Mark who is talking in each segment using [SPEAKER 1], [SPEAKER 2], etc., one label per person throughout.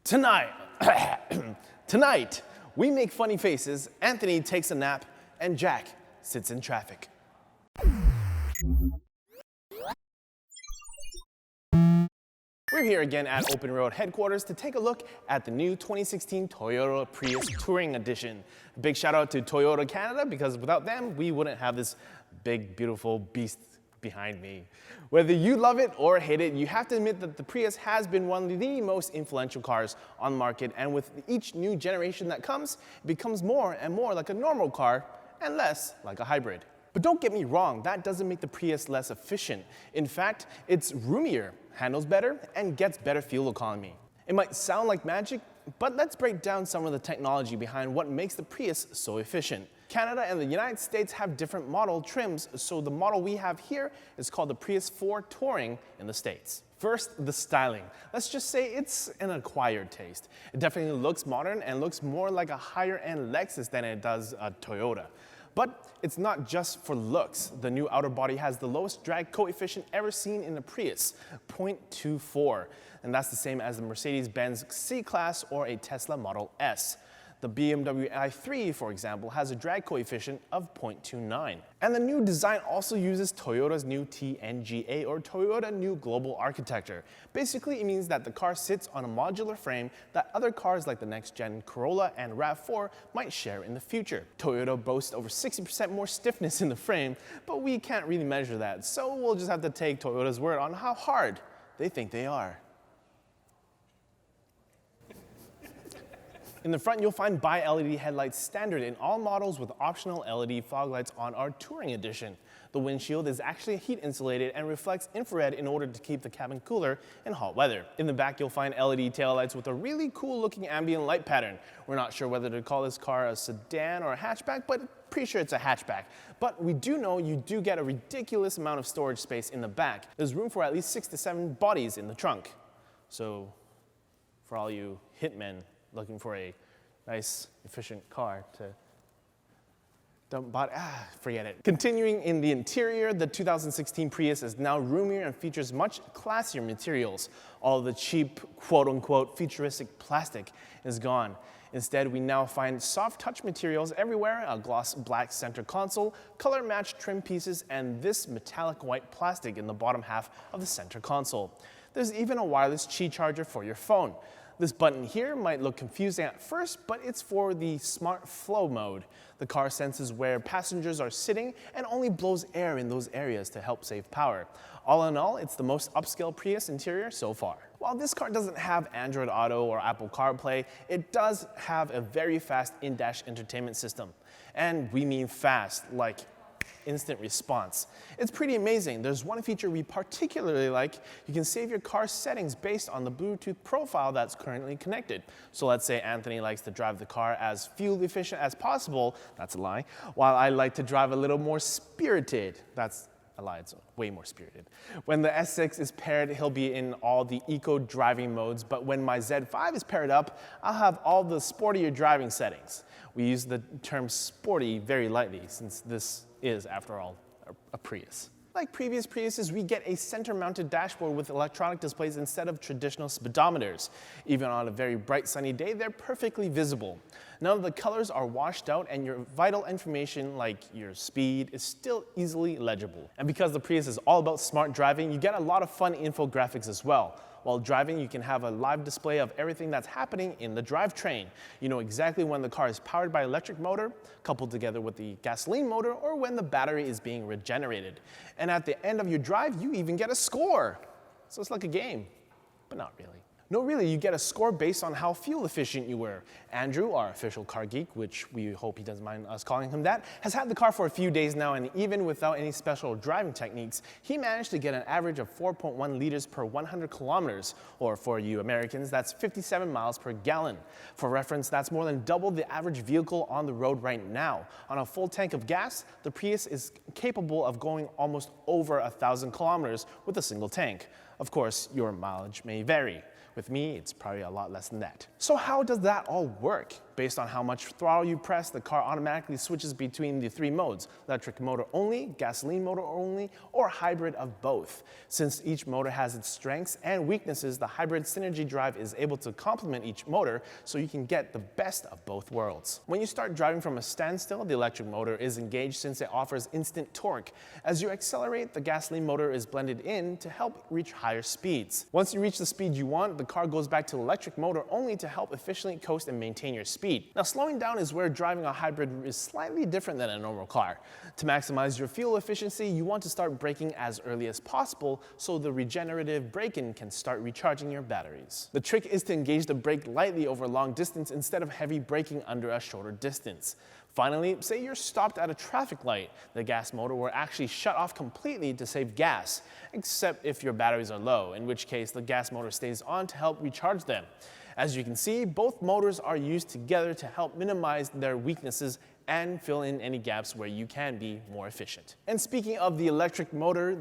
[SPEAKER 1] Tonight, tonight, we make funny faces, Anthony takes a nap, and Jack sits in traffic. We're here again at Open Road headquarters to take a look at the new 2016 Toyota Prius Touring Edition. A big shout out to Toyota Canada, because without them, we wouldn't have this big, beautiful beast behind me. Whether you love it or hate it, you have to admit that the Prius has been one of the most influential cars on the market, and with each new generation that comes, it becomes more and more like a normal car and less like a hybrid. But don't get me wrong, that doesn't make the Prius less efficient. In fact, it's roomier, handles better, and gets better fuel economy. It might sound like magic, but let's break down some of the technology behind what makes the Prius so efficient. Canada and the United States have different model trims, so the model we have here is called the Prius 4 Touring in the States. First, the styling. Let's just say it's an acquired taste. It definitely looks modern and looks more like a higher-end Lexus than it does a Toyota. But it's not just for looks. The new outer body has the lowest drag coefficient ever seen in a Prius, 0.24. And that's the same as the Mercedes-Benz C-Class or a Tesla Model S. The BMW i3, for example, has a drag coefficient of 0.29. And the new design also uses Toyota's new TNGA, or Toyota New Global Architecture. Basically, it means that the car sits on a modular frame that other cars like the next-gen Corolla and RAV4 might share in the future. Toyota boasts over 60% more stiffness in the frame, but we can't really measure that, so we'll just have to take Toyota's word on how hard they think they are. In the front, you'll find bi-LED headlights standard in all models, with optional LED fog lights on our Touring Edition. The windshield is actually heat insulated and reflects infrared in order to keep the cabin cooler in hot weather. In the back, you'll find LED taillights with a really cool looking ambient light pattern. We're not sure whether to call this car a sedan or a hatchback, but pretty sure it's a hatchback. But we do know you do get a ridiculous amount of storage space in the back. There's room for at least 6 to 7 bodies in the trunk. So for all you hitmen looking for a nice, efficient car to dump body, forget it. Continuing in the interior, the 2016 Prius is now roomier and features much classier materials. All the cheap, quote-unquote, futuristic plastic is gone. Instead, we now find soft touch materials everywhere, a gloss black center console, color-matched trim pieces, and this metallic white plastic in the bottom half of the center console. There's even a wireless Qi charger for your phone. This button here might look confusing at first, but it's for the smart flow mode. The car senses where passengers are sitting and only blows air in those areas to help save power. All in all, it's the most upscale Prius interior so far. While this car doesn't have Android Auto or Apple CarPlay, it does have a very fast in-dash entertainment system. And we mean fast, like instant response. It's pretty amazing. There's one feature we particularly like. You can save your car's settings based on the Bluetooth profile that's currently connected. So let's say Anthony likes to drive the car as fuel efficient as possible. That's a lie. While I like to drive a little more spirited. That's a lie, it's way more spirited. When the S6 is paired, he'll be in all the eco driving modes, but when my Z5 is paired up, I'll have all the sportier driving settings. We use the term sporty very lightly, since this is, after all, a Prius. Like previous Priuses, we get a center-mounted dashboard with electronic displays instead of traditional speedometers. Even on a very bright sunny day, they're perfectly visible. None of the colors are washed out, and your vital information like your speed is still easily legible. And because the Prius is all about smart driving, you get a lot of fun infographics as well. While driving, you can have a live display of everything that's happening in the drivetrain. You know exactly when the car is powered by electric motor, coupled together with the gasoline motor, or when the battery is being regenerated. And at the end of your drive, you even get a score. So it's like a game, but not really. No, really, you get a score based on how fuel efficient you were. Andrew, our official car geek, which we hope he doesn't mind us calling him that, has had the car for a few days now, and even without any special driving techniques, he managed to get an average of 4.1 liters per 100 kilometers, or for you Americans, that's 57 miles per gallon. For reference, that's more than double the average vehicle on the road right now. On a full tank of gas, the Prius is capable of going almost over 1,000 kilometers with a single tank. Of course, your mileage may vary. With me, it's probably a lot less than that. So how does that all work? Based on how much throttle you press, the car automatically switches between the 3 modes: electric motor only, gasoline motor only, or hybrid of both. Since each motor has its strengths and weaknesses, the hybrid synergy drive is able to complement each motor so you can get the best of both worlds. When you start driving from a standstill, the electric motor is engaged since it offers instant torque. As you accelerate, the gasoline motor is blended in to help reach higher speeds. Once you reach the speed you want, the car goes back to electric motor only to help efficiently coast and maintain your speed. Now, slowing down is where driving a hybrid is slightly different than a normal car. To maximize your fuel efficiency, you want to start braking as early as possible so the regenerative braking can start recharging your batteries. The trick is to engage the brake lightly over long distance instead of heavy braking under a shorter distance. Finally, say you're stopped at a traffic light. The gas motor will actually shut off completely to save gas, except if your batteries are low, in which case the gas motor stays on to help recharge them. As you can see, both motors are used together to help minimize their weaknesses and fill in any gaps where you can be more efficient. And speaking of the electric motor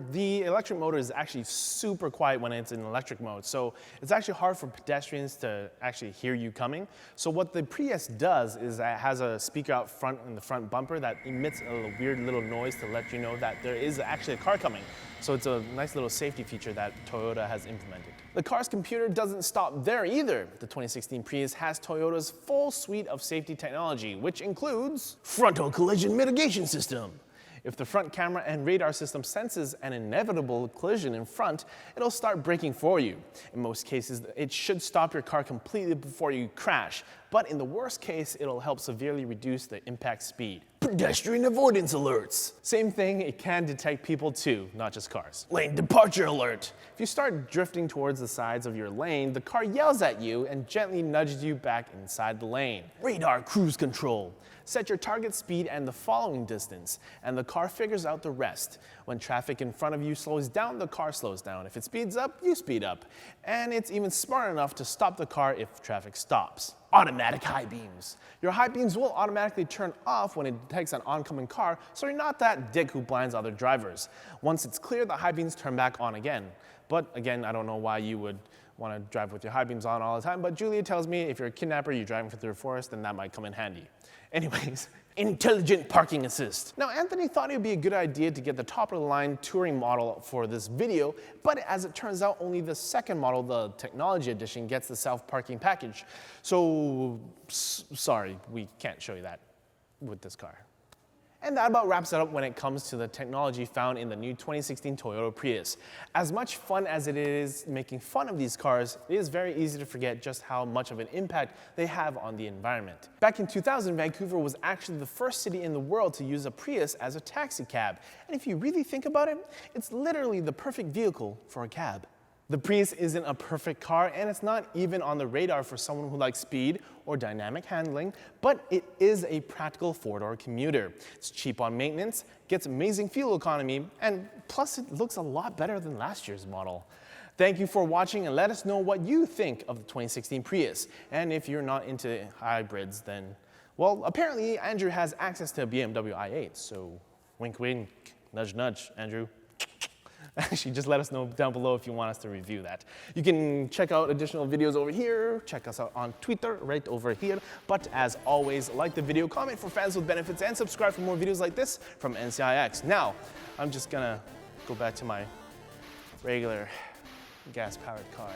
[SPEAKER 1] is actually super quiet when it's in electric mode, so it's actually hard for pedestrians to actually hear you coming. So what the Prius does is it has a speaker out front in the front bumper that emits a weird little noise to let you know that there is actually a car coming. So it's a nice little safety feature that Toyota has implemented. The car's computer doesn't stop there either. The 2016 Prius has Toyota's full suite of safety technology, which includes frontal collision mitigation system. If the front camera and radar system senses an inevitable collision in front, it'll start braking for you. In most cases, it should stop your car completely before you crash, but in the worst case, it'll help severely reduce the impact speed. Pedestrian avoidance alerts. Same thing, it can detect people too, not just cars. Lane departure alert. If you start drifting towards the sides of your lane, the car yells at you and gently nudges you back inside the lane. Radar cruise control. Set your target speed and the following distance, and the car figures out the rest. When traffic in front of you slows down, the car slows down. If it speeds up, you speed up. And it's even smart enough to stop the car if traffic stops. Automatic high beams. Your high beams will automatically turn off when it detects an oncoming car, so you're not that dick who blinds other drivers. Once it's clear, the high beams turn back on again. But again, I don't know why you would want to drive with your high beams on all the time, but Julia tells me if you're a kidnapper, you're driving through the forest, then that might come in handy. Anyways, intelligent parking assist. Now, Anthony thought it would be a good idea to get the top-of-the-line touring model for this video, but as it turns out, only the second model, the Technology Edition, gets the self-parking package. So, sorry, we can't show you that with this car. And that about wraps it up when it comes to the technology found in the new 2016 Toyota Prius. As much fun as it is making fun of these cars, it is very easy to forget just how much of an impact they have on the environment. Back in 2000, Vancouver was actually the first city in the world to use a Prius as a taxi cab. And if you really think about it, it's literally the perfect vehicle for a cab. The Prius isn't a perfect car, and it's not even on the radar for someone who likes speed or dynamic handling, but it is a practical four-door commuter. It's cheap on maintenance, gets amazing fuel economy, and plus it looks a lot better than last year's model. Thank you for watching, and let us know what you think of the 2016 Prius. And if you're not into hybrids, then, well, apparently Andrew has access to a BMW i8, so wink wink, nudge nudge, Andrew. Actually, just let us know down below if you want us to review that. You can check out additional videos over here, check us out on Twitter right over here. But as always, like the video, comment for fans with benefits, and subscribe for more videos like this from NCIX. Now, I'm just gonna go back to my regular gas-powered car.